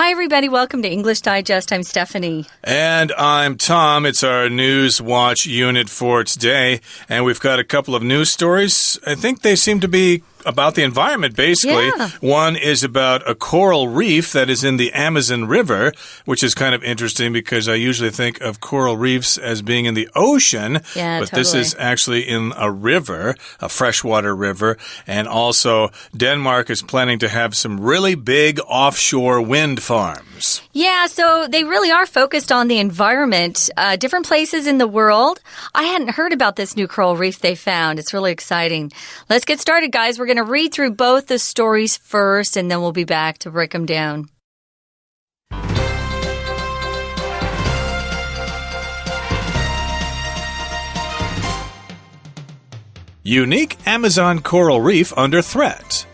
Hi, everybody. Welcome to English Digest. I'm Stephanie. And I'm Tom. It's our News Watch unit for today. And we've got a couple of news stories. I think they seem to be about the environment, basically. Yeah. One is about a coral reef that is in the Amazon River, which is kind of interesting because I usually think of coral reefs as being in the ocean. Yeah, but this is actually in a river, a freshwater river. And also, Denmark is planning to have some really big offshore wind farms. Yeah, so they really are focused on the environment. Different places in the world. I hadn't heard about this new coral reef they found. It's really exciting. Let's get started, guys. We're going to read through both the stories first, and then we'll be back to break them down. Unique Amazon coral reef under threat.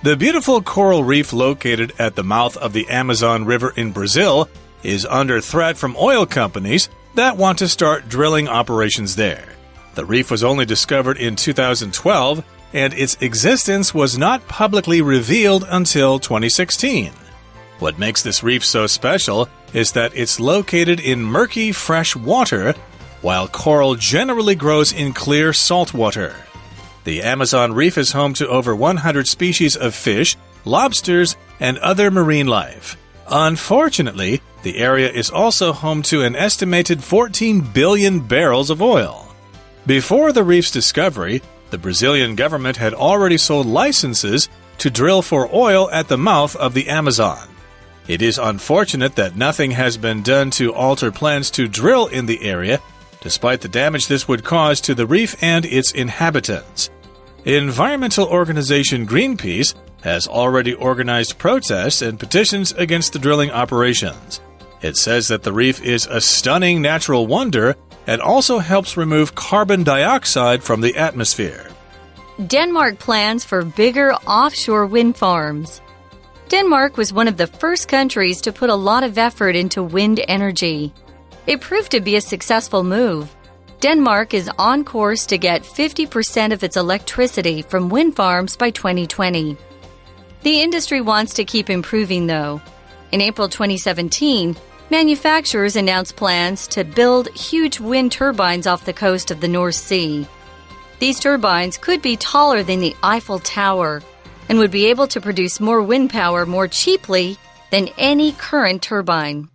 The beautiful coral reef located at the mouth of the Amazon River in Brazil is under threat from oil companies that want to start drilling operations there. The reef was only discovered in 2012, and its existence was not publicly revealed until 2016. What makes this reef so special is that it's located in murky fresh water, while coral generally grows in clear salt water. The Amazon reef is home to over 100 species of fish, lobsters, and other marine life. Unfortunately, the area is also home to an estimated 14 billion barrels of oil. Before the reef's discovery, the Brazilian government had already sold licenses to drill for oil at the mouth of the Amazon. It is unfortunate that nothing has been done to alter plans to drill in the area, despite the damage this would cause to the reef and its inhabitants. Environmental organization Greenpeace has already organized protests and petitions against the drilling operations. It says that the reef is a stunning natural wonder and also helps remove carbon dioxide from the atmosphere. Denmark plans for bigger offshore wind farms. Denmark was one of the first countries to put a lot of effort into wind energy. It proved to be a successful move. Denmark is on course to get 50% of its electricity from wind farms by 2020. The industry wants to keep improving, though. In April 2017, manufacturers announced plans to build huge wind turbines off the coast of the North Sea. These turbines could be taller than the Eiffel Tower and would be able to produce more wind power more cheaply than any current turbine.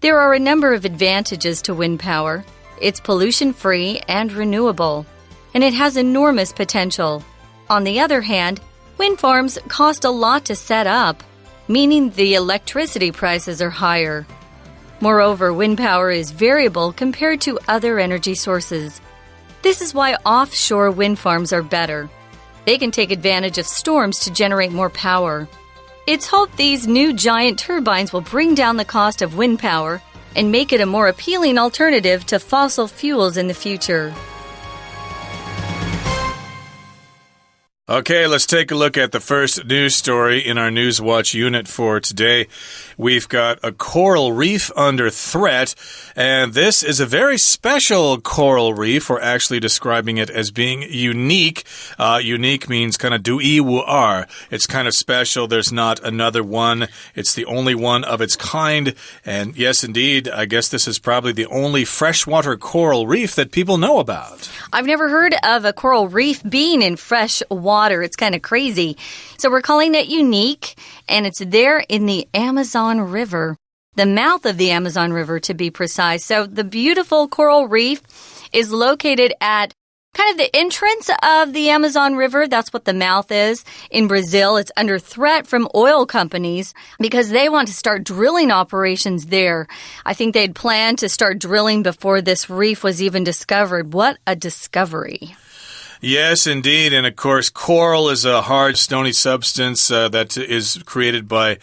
There are a number of advantages to wind power. It's pollution-free and renewable, and it has enormous potential. On the other hand, wind farms cost a lot to set up, meaning the electricity prices are higher. Moreover, wind power is variable compared to other energy sources. This is why offshore wind farms are better. They can take advantage of storms to generate more power. It's hoped these new giant turbines will bring down the cost of wind power and make it a more appealing alternative to fossil fuels in the future. Okay, let's take a look at the first news story in our News Watch unit for today. We've got a coral reef under threat, and this is a very special coral reef. We're actually describing it as being unique. Unique means kind of du-i-wu-ar. It's kind of special. There's not another one. It's the only one of its kind. And yes, indeed, I guess this is probably the only freshwater coral reef that people know about. I've never heard of a coral reef being in fresh water. It's kind of crazy. So we're calling it unique, and it's there in the Amazon River, the mouth of the Amazon River to be precise. So the beautiful coral reef is located at kind of the entrance of the Amazon River. That's what the mouth is. In Brazil, it's under threat from oil companies because they want to start drilling operations there. I think they'd planned to start drilling before this reef was even discovered. What a discovery. Yes, indeed. And of course, coral is a hard, stony substance that is created by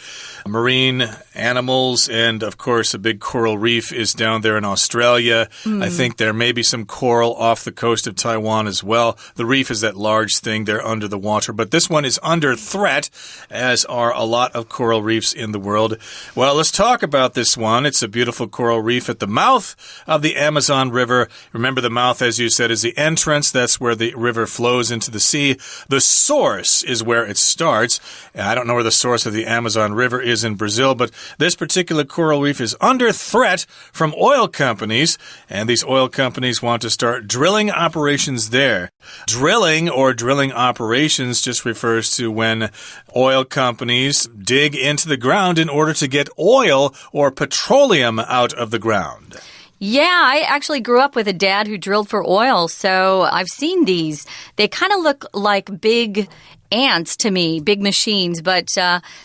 marine animals. And of course, a big coral reef is down there in Australia. I think there may be some coral off the coast of Taiwan as well. The reef is that large thing there under the water. But this one is under threat, as are a lot of coral reefs in the world. Well, let's talk about this one. It's a beautiful coral reef at the mouth of the Amazon River. Remember, the mouth, as you said, is the entrance. That's where the river river flows into the sea. The source is where it starts. I don't know where the source of the Amazon River is in Brazil, but this particular coral reef is under threat from oil companies, and these oil companies want to start drilling operations there. Drilling or drilling operations just refers to when oil companies dig into the ground in order to get oil or petroleum out of the ground. Yeah, I actually grew up with a dad who drilled for oil, so I've seen these. They kind of look like big ants to me, big machines, but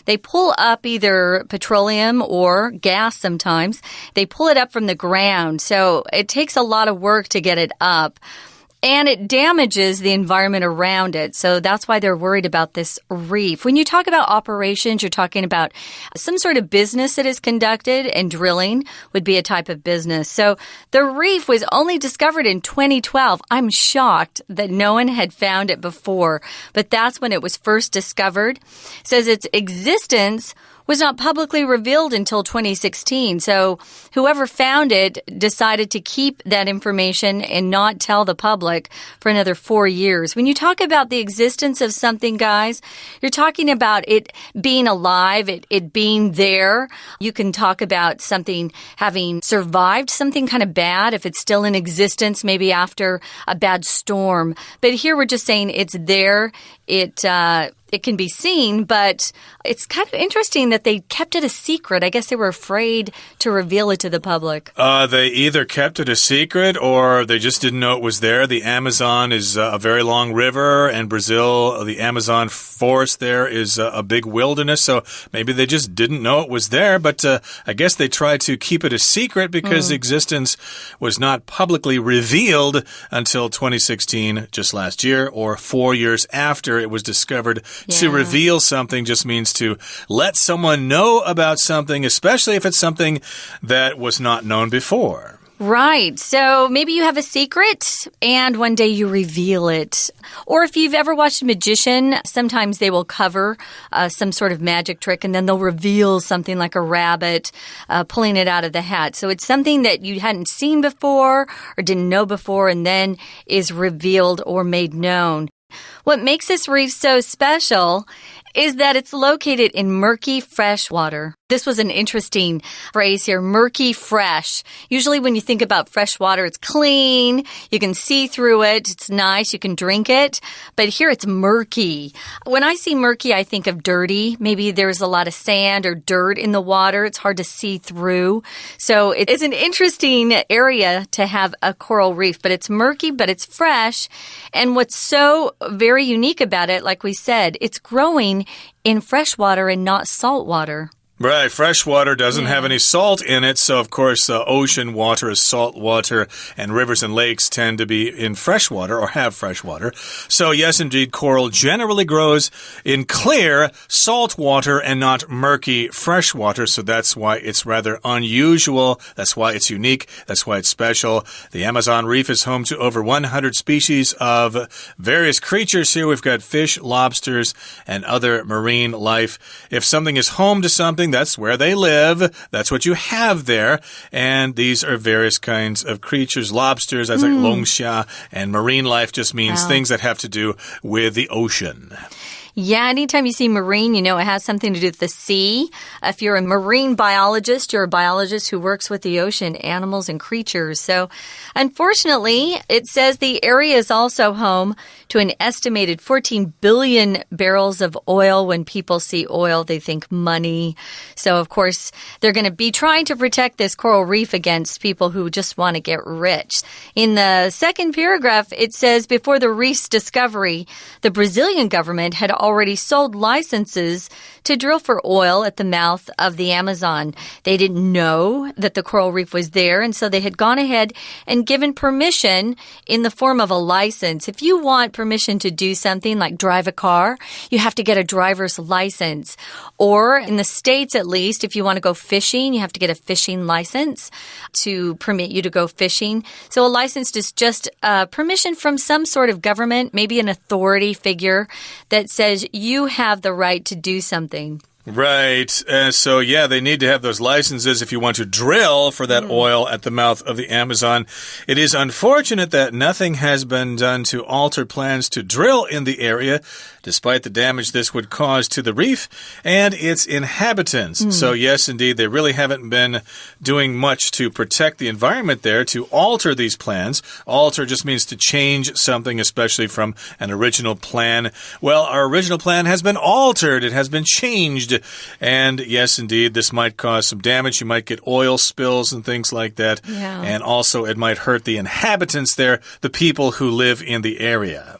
they pull up either petroleum or gas sometimes. They pull it up from the ground, so it takes a lot of work to get it up. And it damages the environment around it. So that's why they're worried about this reef. When you talk about operations, you're talking about some sort of business that is conducted, and drilling would be a type of business. So the reef was only discovered in 2012. I'm shocked that no one had found it before, but that's when it was first discovered. It says its existence was not publicly revealed until 2016. So whoever found it decided to keep that information and not tell the public for another 4 years. When you talk about the existence of something, guys, you're talking about it being alive, it being there. You can talk about something having survived something kind of bad if it's still in existence, maybe after a bad storm. But here we're just saying it's there. It can be seen, but it's kind of interesting that they kept it a secret. I guess they were afraid to reveal it to the public. They either kept it a secret or they just didn't know it was there. The Amazon is a very long river, and Brazil, the Amazon forest there is a big wilderness, so maybe they just didn't know it was there, but I guess they tried to keep it a secret because existence was not publicly revealed until 2016, just last year, or 4 years after it was discovered. Yeah. To reveal something just means to let someone know about something, especially if it's something that was not known before. Right. So maybe you have a secret and one day you reveal it. Or if you've ever watched a magician, sometimes they will cover some sort of magic trick and then they'll reveal something like a rabbit pulling it out of the hat. So it's something that you hadn't seen before or didn't know before and then is revealed or made known. What makes this reef so special is that it's located in murky fresh water. This was an interesting phrase here, murky fresh. Usually when you think about fresh water, it's clean, you can see through it, it's nice, you can drink it. But here it's murky. When I see murky, I think of dirty. Maybe there's a lot of sand or dirt in the water. It's hard to see through. So it's an interesting area to have a coral reef, but it's murky, but it's fresh. And what's so very unique about it, like we said, it's growing in fresh water and not salt water. Right, fresh water doesn't have any salt in it, so of course ocean water is salt water, and rivers and lakes tend to be in fresh water or have fresh water. So yes, indeed, coral generally grows in clear salt water and not murky fresh water, so that's why it's rather unusual, that's why it's unique, that's why it's special. The Amazon reef is home to over 100 species of various creatures here. We've got fish, lobsters, and other marine life. If something is home to something, that's where they live. That's what you have there. And these are various kinds of creatures. Lobsters, that's like longxia. And marine life just means things that have to do with the ocean. Yeah, anytime you see marine, you know it has something to do with the sea. If you're a marine biologist, you're a biologist who works with the ocean, animals and creatures. So, unfortunately, it says the area is also home to an estimated 14 billion barrels of oil. When people see oil, they think money. So, of course, they're going to be trying to protect this coral reef against people who just want to get rich. In the second paragraph, it says, before the reef's discovery, the Brazilian government had already sold licenses to drill for oil at the mouth of the Amazon. They didn't know that the coral reef was there, and so they had gone ahead and given permission in the form of a license. If you want permission to do something like drive a car, you have to get a driver's license. Or in the States, at least, if you want to go fishing, you have to get a fishing license to permit you to go fishing. So a license is just permission from some sort of government, maybe an authority figure that says you have the right to do something. Right. So, yeah, they need to have those licenses if you want to drill for that oil at the mouth of the Amazon. It is unfortunate that nothing has been done to alter plans to drill in the area, despite the damage this would cause to the reef and its inhabitants. So, yes, indeed, they really haven't been doing much to protect the environment there, to alter these plans. Alter just means to change something, especially from an original plan. Well, our original plan has been altered. It has been changed. And yes, indeed, this might cause some damage. You might get oil spills and things like that. Yeah. And also, it might hurt the inhabitants there, the people who live in the area.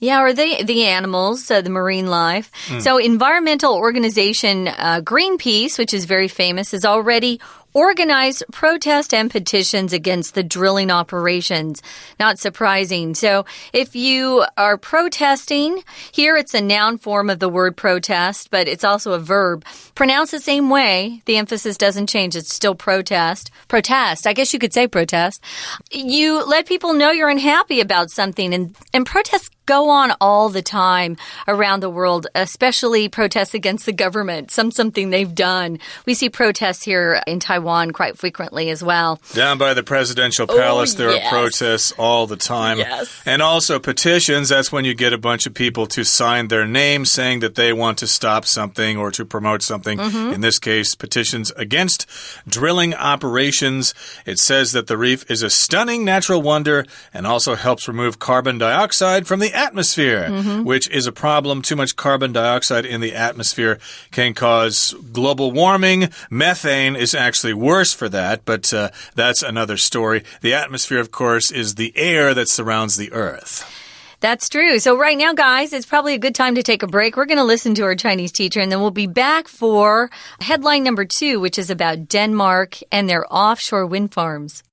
Yeah, or the animals, the marine life. So environmental organization Greenpeace, which is very famous, has already organized protests and petitions against the drilling operations. Not surprising. So if you are protesting, here it's a noun form of the word protest, but it's also a verb. Pronounced the same way, the emphasis doesn't change. It's still protest. Protest. I guess you could say protest. You let people know you're unhappy about something, and protests go on all the time around the world, especially protests against the government, something they've done. We see protests here in Taiwan quite frequently as well. Down by the presidential palace, there are protests all the time. Yes. And also petitions, that's when you get a bunch of people to sign their name saying that they want to stop something or to promote something. In this case, petitions against drilling operations. It says that the reef is a stunning natural wonder and also helps remove carbon dioxide from the atmosphere, which is a problem. Too much carbon dioxide in the atmosphere can cause global warming. Methane is actually worse for that, but that's another story. The atmosphere, of course, is the air that surrounds the Earth. That's true. So right now, guys, it's probably a good time to take a break. We're going to listen to our Chinese teacher, and then we'll be back for headline number 2, which is about Denmark and their offshore wind farms.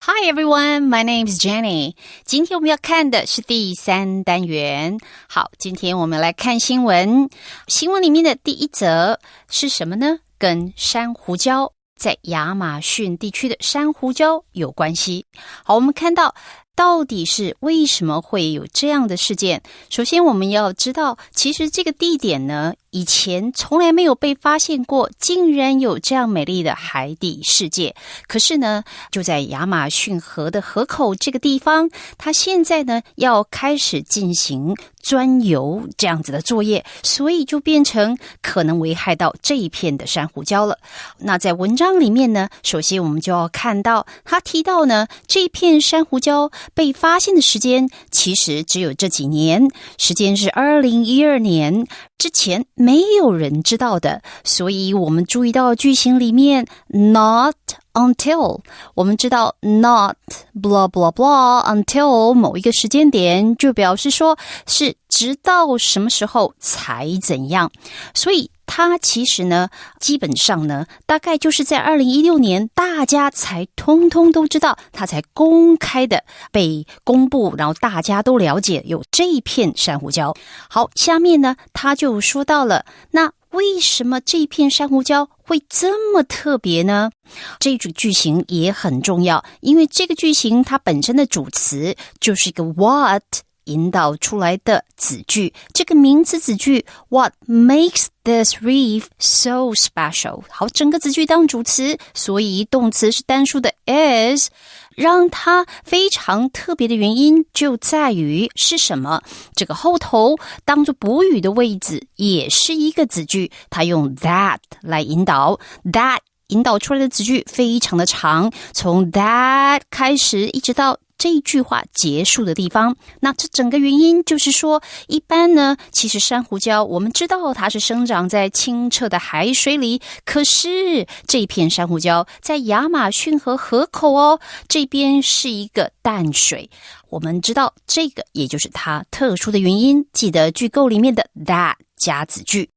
Hi everyone, my name is Jenny. 今天我们要看的是第3单元。好，今天我们来看新闻。新闻里面的第一则是什么呢？跟珊瑚礁，在亚马逊地区的珊瑚礁有关系。好，我们看到到底是为什么会有这样的事件？首先我们要知道，其实这个地点呢，以前从来没有被发现过，竟然有这样美丽的海底世界。可是呢，就在亚马逊河的河口这个地方，它现在呢要开始进行钻油这样子的作业，所以就变成可能危害到这一片的珊瑚礁了。那在文章里面呢，首先我们就要看到，他提到呢，这一片珊瑚礁被发现的时间其实只有这几年，时间是2012年，之前没有人知道的，所以我们注意到句型里面 not until， 我们知道 not blah blah blah until 某一个时间点，就表示说是直到什么时候才怎样，所以它其实呢，基本上呢，大概就是在2016年，大家才通通都知道，它才公开的被公布，然后大家都了解有这一片珊瑚礁。好，下面呢，他就说到了，那为什么这一片珊瑚礁会这么特别呢？这组句型也很重要，因为这个句型它本身的主词就是一个 what引导出来的子句，这个名词子句 What makes this reef so special？ 好，整个子句当主词，所以动词是单数的 is， 让它非常特别的原因就在于是什么？这个后头当作补语的位置也是一个子句，它用 that 来引导 that引导出来的子句非常的长，从 that 开始一直到这一句话结束的地方。那这整个原因就是说，一般呢，其实珊瑚礁我们知道它是生长在清澈的海水里，可是这片珊瑚礁在亚马逊河河口哦，这边是一个淡水。我们知道这个也就是它特殊的原因，记得句构里面的 that 加子句。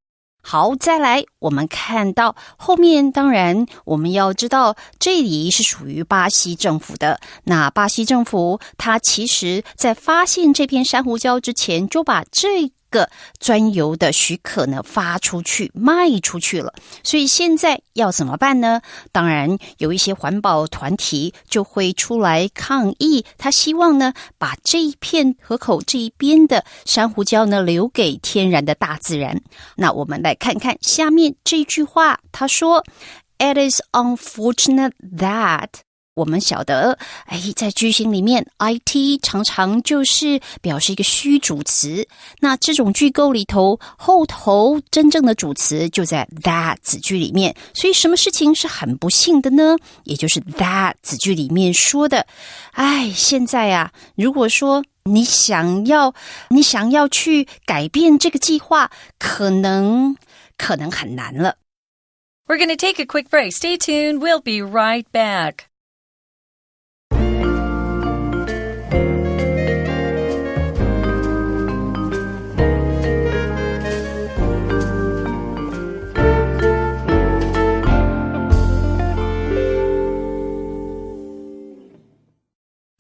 好，再来我们看到后面，当然我们要知道这里是属于巴西政府的。那巴西政府它其实在发现这片珊瑚礁之前，就把这个专油的许可呢发出去卖出去了，所以现在要怎么办呢？当然有一些环保团体就会出来抗议，他希望呢把这一片河口这一边的珊瑚礁呢留给天然的大自然。那我们来看看下面这句话，他说 It is unfortunate that， 我们晓得在句型里面 it 常常就是表示一个虚主词，那这种句构里头后头真正的主词就在 that 子句里面，所以什么事情是很不幸的呢？也就是 that 子句里面说的现在如果说你想要去改变这个计划，可能很难了。We're going to take a quick break. Stay tuned. We'll be right back.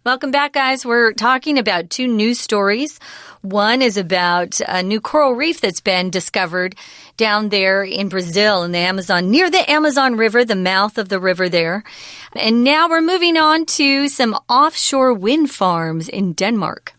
Welcome back, guys. We're talking about two news stories. One is about a new coral reef that's been discovered down there in Brazil in the Amazon, near the Amazon River, the mouth of the river there. And now we're moving on to some offshore wind farms in Denmark.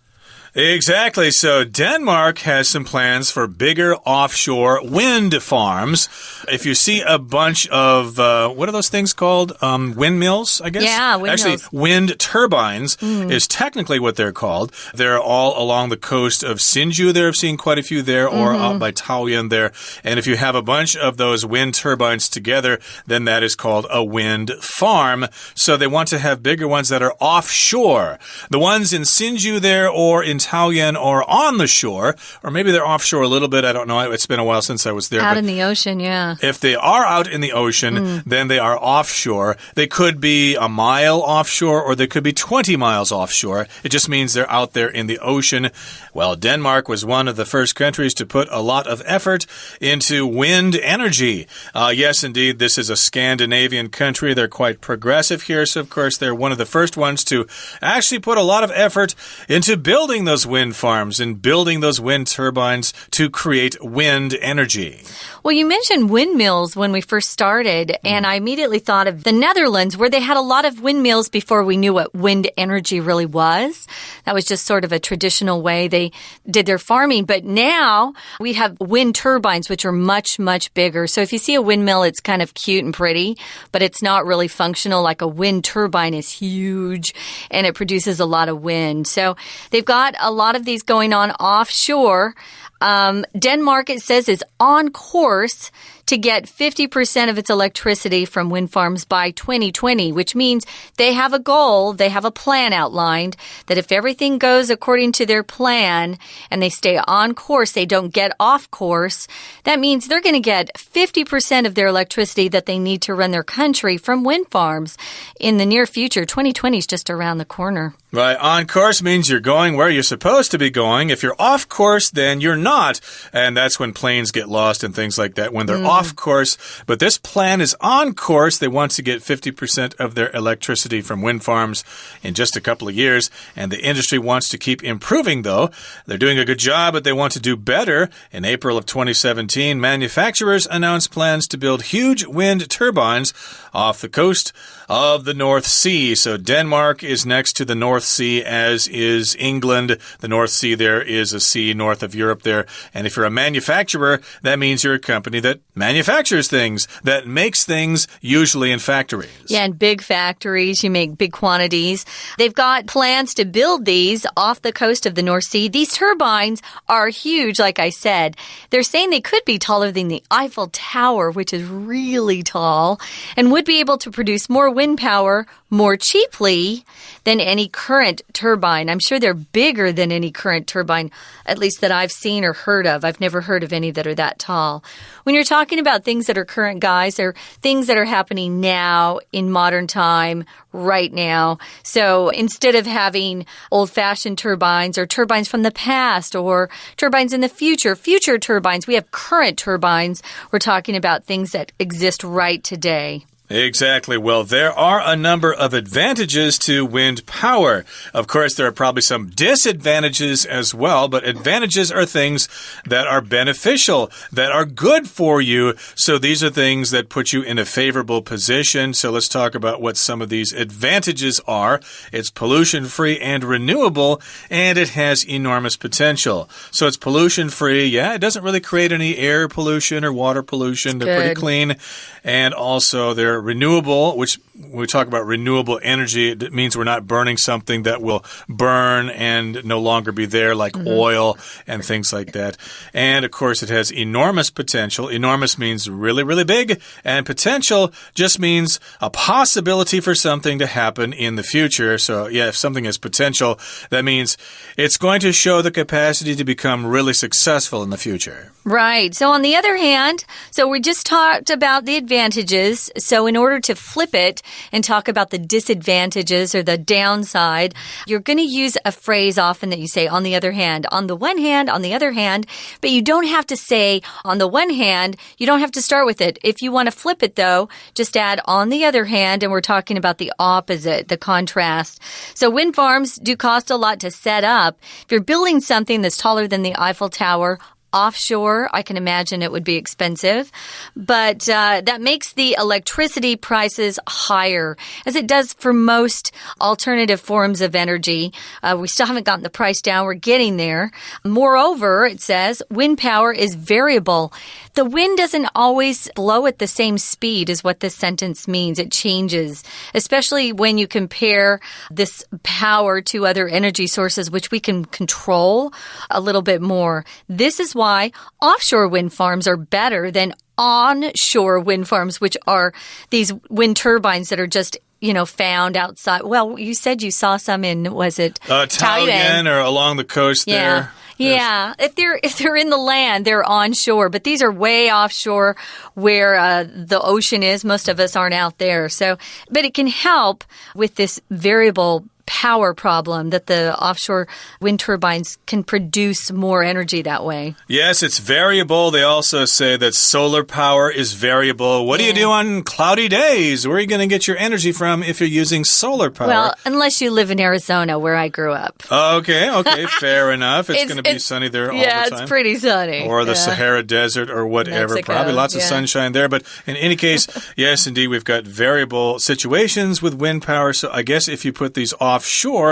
Exactly. So Denmark has some plans for bigger offshore wind farms. If you see a bunch of, what are those things called? Windmills, I guess? Yeah, windmills. Actually, wind turbines is technically what they're called. They're all along the coast of Sinju there. I've seen quite a few there, or out by Taoyuan there. And if you have a bunch of those wind turbines together, then that is called a wind farm. So they want to have bigger ones that are offshore. The ones in Sinju there, or in Taoyuan, or on the shore, or maybe they're offshore a little bit. I don't know. It's been a while since I was there. Out in the ocean, yeah. If they are out in the ocean, then they are offshore. They could be a mile offshore, or they could be 20 miles offshore. It just means they're out there in the ocean. Well, Denmark was one of the first countries to put a lot of effort into wind energy. Yes, indeed, this is a Scandinavian country. They're quite progressive here, so of course they're one of the first ones to actually put a lot of effort into building those wind farms and building those wind turbines to create wind energy. Well, you mentioned windmills when we first started, and I immediately thought of the Netherlands, where they had a lot of windmills before we knew what wind energy really was. That was just sort of a traditional way they did their farming. But now we have wind turbines, which are much, much bigger. So if you see a windmill, it's kind of cute and pretty, but it's not really functional. Like a wind turbine is huge, and it produces a lot of wind. So they've got a lot of these going on offshore. Denmark, it says, is on course to get 50% of its electricity from wind farms by 2020, which means they have a goal, they have a plan outlined that if everything goes according to their plan and they stay on course, they don't get off course, that means they're going to get 50% of their electricity that they need to run their country from wind farms in the near future. 2020 is just around the corner. Right. On course means you're going where you're supposed to be going. If you're off course, then you're not. And that's when planes get lost and things like that, when they're off course. But this plan is on course. They want to get 50% of their electricity from wind farms in just a couple of years. And the industry wants to keep improving, though. They're doing a good job, but they want to do better. In April of 2017, manufacturers announced plans to build huge wind turbines off the coast of the North Sea. So Denmark is next to the North Sea, as is England. The North Sea there is a sea north of Europe there. And if you're a manufacturer, that means you're a company that manufactures things, that makes things, usually in factories. Yeah, in big factories, you make big quantities. They've got plans to build these off the coast of the North Sea. These turbines are huge, like I said. They're saying they could be taller than the Eiffel Tower, which is really tall, and would be able to produce more wind power more cheaply than any current turbine. I'm sure they're bigger than any current turbine, at least that I've seen or heard of. I've never heard of any that are that tall. When you're talking about things that are current, guys, they're things that are happening now in modern time, right now. So instead of having old-fashioned turbines or turbines from the past or turbines in the future turbines, we have current turbines. We're talking about things that exist right today. Exactly. Well, there are a number of advantages to wind power. Of course, there are probably some disadvantages as well, but advantages are things that are beneficial, that are good for you. So these are things that put you in a favorable position. So let's talk about what some of these advantages are. It's pollution-free and renewable, and it has enormous potential. So it's pollution-free. Yeah, it doesn't really create any air pollution or water pollution. They're pretty clean. And also they're renewable, which when we talk about renewable energy, it means we're not burning something that will burn and no longer be there, like oil and things like that. And, of course, it has enormous potential. Enormous means really, really big. And potential just means a possibility for something to happen in the future. So, yeah, if something has potential, that means it's going to show the capacity to become really successful in the future. Right. So, on the other hand, so we just talked about the advantages. So, in order to flip it and talk about the disadvantages or the downside, you're going to use a phrase often that you say, on the other hand, on the one hand, on the other hand, but you don't have to say on the one hand, you don't have to start with it. If you want to flip it though, just add on the other hand, and we're talking about the opposite, the contrast. So wind farms do cost a lot to set up. If you're building something that's taller than the Eiffel Tower, offshore, I can imagine it would be expensive, but that makes the electricity prices higher, as it does for most alternative forms of energy. We still haven't gotten the price down. We're getting there. Moreover, it says, wind power is variable. The wind doesn't always blow at the same speed is what this sentence means. It changes, especially when you compare this power to other energy sources, which we can control a little bit more. This is why offshore wind farms are better than onshore wind farms, which are these wind turbines that are just found outside. Well, you said you saw some in, was it Thailand or along the coast there? Yeah, if they're in the land, they're onshore, but these are way offshore where the ocean is. Most of us aren't out there. So, but it can help with this variable power problem that the offshore wind turbines can produce more energy that way. Yes, it's variable. They also say that solar power is variable. What do you do on cloudy days? Where are you going to get your energy from if you're using solar power? Well, unless you live in Arizona, where I grew up. Okay, fair enough. It's going to be sunny there all the time. Yeah, it's pretty sunny. Or the Sahara Desert or whatever. Mexico, probably lots of sunshine there. But in any case, yes, indeed, we've got variable situations with wind power. So I guess if you put these offshore,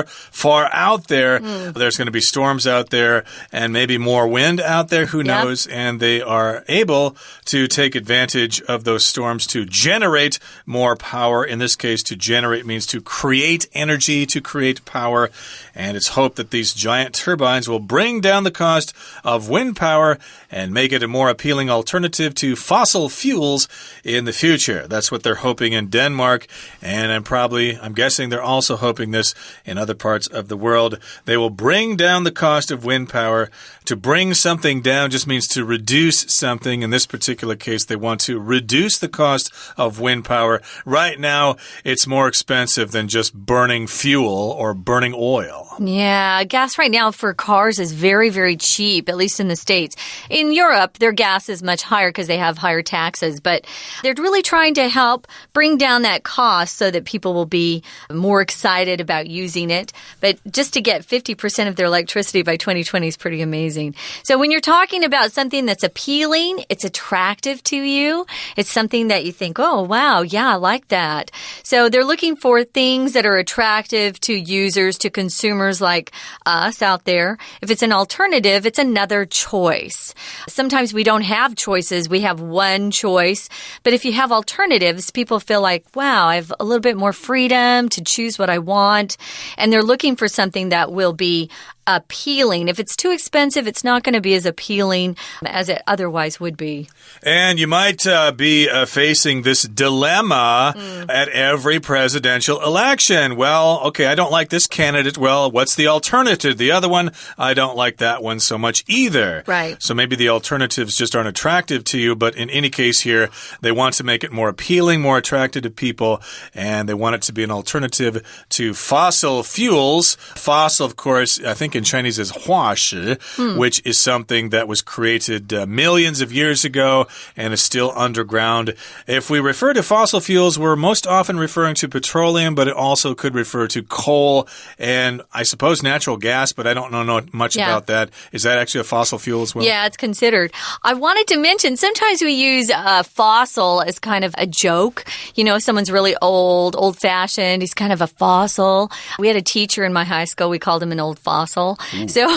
far out there, there's going to be storms out there and maybe more wind out there, who knows, and they are able to take advantage of those storms to generate more power. In this case, to generate means to create energy, to create power, and it's hoped that these giant turbines will bring down the cost of wind power and make it a more appealing alternative to fossil fuels in the future. That's what they're hoping in Denmark, and I'm guessing they're also hoping this in other parts of the world. They will bring down the cost of wind power. To bring something down just means to reduce something. In this particular case, they want to reduce the cost of wind power. Right now, it's more expensive than just burning fuel or burning oil. Yeah, gas right now for cars is very, very cheap, at least in the States. In Europe, their gas is much higher because they have higher taxes, but they're really trying to help bring down that cost so that people will be more excited about using it. But just to get 50% of their electricity by 2020 is pretty amazing. So when you're talking about something that's appealing, it's attractive to you, it's something that you think, oh, wow, yeah, I like that. So they're looking for things that are attractive to users, to consumers like us out there. If it's an alternative, it's another choice. Sometimes we don't have choices. We have one choice. But if you have alternatives, people feel like, wow, I have a little bit more freedom to choose what I want. And they're looking for something that will be appealing. If it's too expensive, it's not going to be as appealing as it otherwise would be. And you might be facing this dilemma at every presidential election. Well, okay, I don't like this candidate. Well, what's the alternative? The other one, I don't like that one so much either. Right. So maybe the alternatives just aren't attractive to you, but in any case here, they want to make it more appealing, more attractive to people, and they want it to be an alternative to fossil fuels. Fossil, of course, I think think in Chinese is 化石, which is something that was created millions of years ago and is still underground. If we refer to fossil fuels, we're most often referring to petroleum, but it also could refer to coal and I suppose natural gas, but I don't know much about that. Is that actually a fossil fuel as well? Yeah, it's considered. I wanted to mention, sometimes we use fossil as kind of a joke. You know, someone's really old-fashioned. He's kind of a fossil. We had a teacher in my high school. We called him an old fossil. So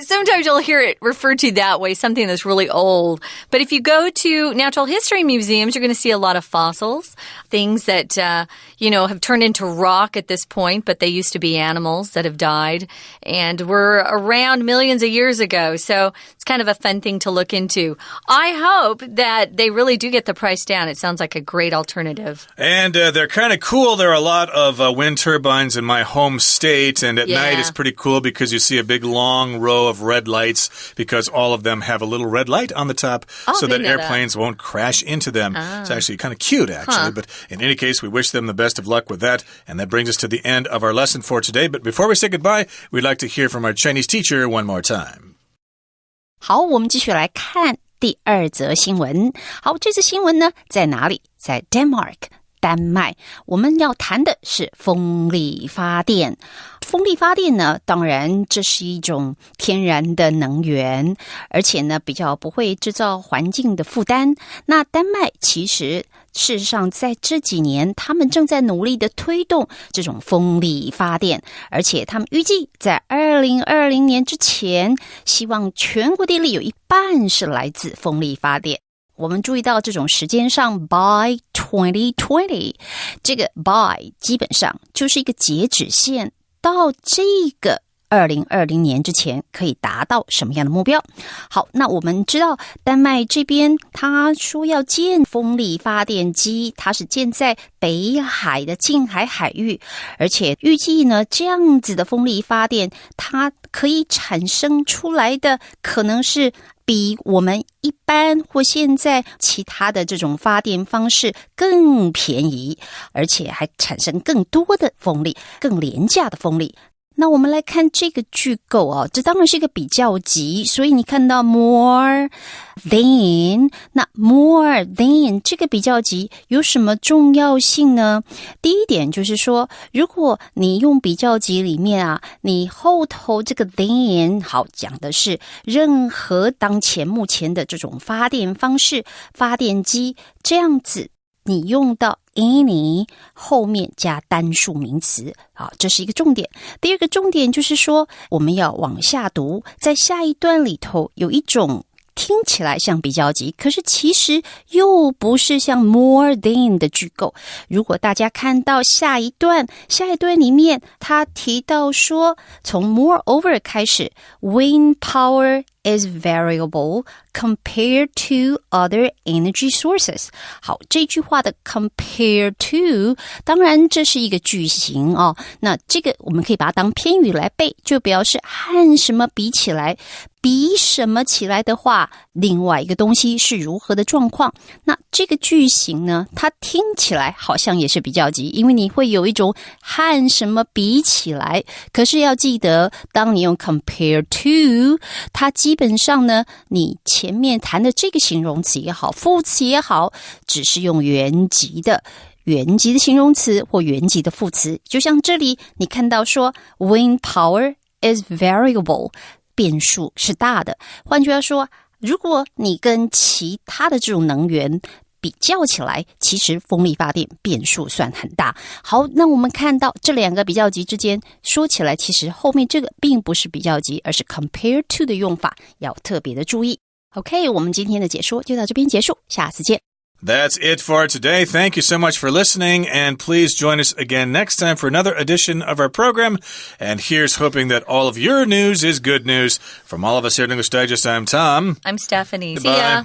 sometimes you'll hear it referred to that way, something that's really old. But if you go to natural history museums, you're going to see a lot of fossils, things that, have turned into rock at this point, but they used to be animals that have died and were around millions of years ago. So it's kind of a fun thing to look into. I hope that they really do get the price down. It sounds like a great alternative. And they're kind of cool. There are a lot of wind turbines in my home state, and at night it's pretty cool because you see a big long row of red lights because all of them have a little red light on the top so that airplanes won't crash into them. It's actually kind of cute, actually. But in any case, we wish them the best of luck with that. And that brings us to the end of our lesson for today. But before we say goodbye, we'd like to hear from our Chinese teacher one more time. 好，我们继续来看第二则新闻。好，这次新闻呢，在哪里？在 Denmark。丹麦，我们要谈的是风力发电。风力发电呢，当然这是一种天然的能源，而且呢比较不会制造环境的负担。那丹麦其实事实上在这几年他们正在努力的推动这种风力发电，而且他们预计在2020年之前，希望全国电力有一半是来自风力发电。我们注意到这种时间上 by 2020， 这个 by 基本上就是一个截止线，到这个2020年之前可以达到什么样的目标。好，那我们知道丹麦这边他说要建风力发电机，它是建在北海的近海海域，而且预计呢这样子的风力发电它可以产生出来的可能是比我们一般或现在其他的这种发电方式更便宜，而且还产生更多的风力，更廉价的风力。那我们来看这个句构啊，这当然是一个比较级，所以你看到 more than， 那 more than 这个比较级有什么重要性呢？第一点就是说，如果你用比较级里面啊，你后头这个 than 好讲的是任何当前目前的这种发电方式、发电机这样子，你用到any 后面加单数名词，好，这是一个重点。第二个重点就是说，我们要往下读，在下一段里头有一种听起来像比较级，可是其实又不是像 more than 的句构。如果大家看到下一段里面，他提到说，从 moreover 开始 ，wind power is variable compared to other energy sources。 好，这句话的 compare to 当然这是一个句型哦，那这个我们可以把它当偏语来背，就表示和什么比起来，比什么起来的话，另外一个东西是如何的状况。那这个句型呢，它听起来好像也是比较级，因为你会有一种和什么比起来，可是要记得当你用 compare to， 它基本上呢，你前面谈的这个形容词也好，副词也好，只是用原级的形容词或原级的副词。就像这里你看到说 wind power is variable， 变数是大的。换句话说，如果你跟其他的这种能源比较起来，其实风力发电变数算很大。好，那我们看到这两个比较级之间，说起来其实后面这个并不是比较级，而是 compare to 的用法，要特别的注意。OK， 我们今天的解说就到这边结束，下次见。That's it for today. Thank you so much for listening, and please join us again next time for another edition of our program. And here's hoping that all of your news is good news. From all of us here at English Digest, I'm Tom. I'm Stephanie. Goodbye. See ya.